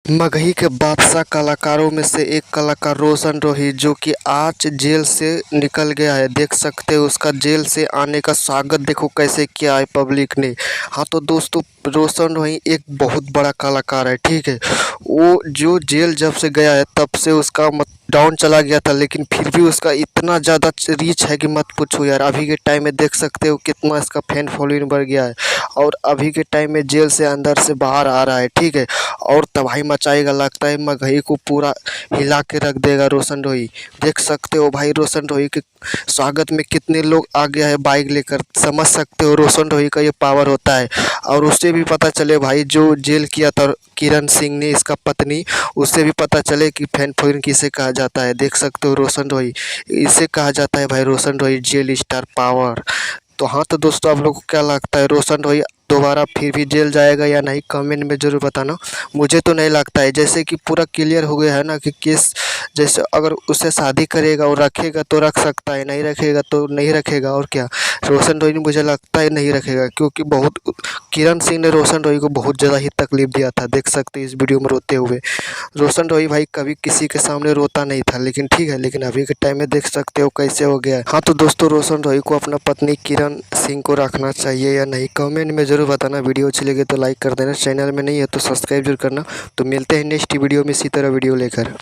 मगही के बादशाह कलाकारों में से एक कलाकार रोशन रोही, जो कि आज जेल से निकल गया है। देख सकते हो उसका जेल से आने का स्वागत देखो कैसे किया है पब्लिक ने। हाँ तो दोस्तों, रोशन रोही एक बहुत बड़ा कलाकार है, ठीक है। वो जो जेल जब से गया है तब से उसका डाउन चला गया था, लेकिन फिर भी उसका इतना ज़्यादा रीच है कि मत पूछो यार। अभी के टाइम में देख सकते हो कितना इसका फैन फॉलोइंग बढ़ गया है, और अभी के टाइम में जेल से अंदर से बाहर आ रहा है, ठीक है। और तबाही मचाएगा, लगता है मगही को पूरा हिला के रख देगा रोशन रोही। देख सकते हो भाई रोशन रोही के स्वागत में कितने लोग आ गया है बाइक लेकर। समझ सकते हो रोशन रोही का ये पावर होता है। और उससे भी पता चले भाई, जो जेल किया था किरण सिंह ने, इसका पत्नी, उससे भी पता चले कि फैन फॉलोइंग किसे कहा जाता है। देख सकते हो रोशन रोही, इसे कहा जाता है भाई रोशन रोही जेल स्टार पावर। तो हाँ तो दोस्तों, आप लोग को क्या लगता है, रोशन रोही दोबारा फिर भी जेल जाएगा या नहीं? कमेंट में ज़रूर बताना। मुझे तो नहीं लगता है, जैसे कि पूरा क्लियर हो गया है ना कि केस, जैसे अगर उससे शादी करेगा और रखेगा तो रख सकता है, नहीं रखेगा तो नहीं रखेगा। और क्या, रोशन रोही ने मुझे लगता है नहीं रखेगा, क्योंकि बहुत किरण सिंह ने रोशन रोही को बहुत ज़्यादा ही तकलीफ दिया था। देख सकते हैं इस वीडियो में रोते हुए। रोशन रोही भाई कभी किसी के सामने रोता नहीं था, लेकिन ठीक है, लेकिन अभी के टाइम में देख सकते हो कैसे हो गया है। हाँ तो दोस्तों, रोशन रोही को अपना पत्नी किरण सिंह को रखना चाहिए या नहीं? कमेंट में ज़रूर बताना। वीडियो अच्छी लगे तो लाइक कर देना, चैनल में नहीं है तो सब्सक्राइब जरूर करना। तो मिलते हैं नेक्स्ट वीडियो में इसी तरह वीडियो लेकर।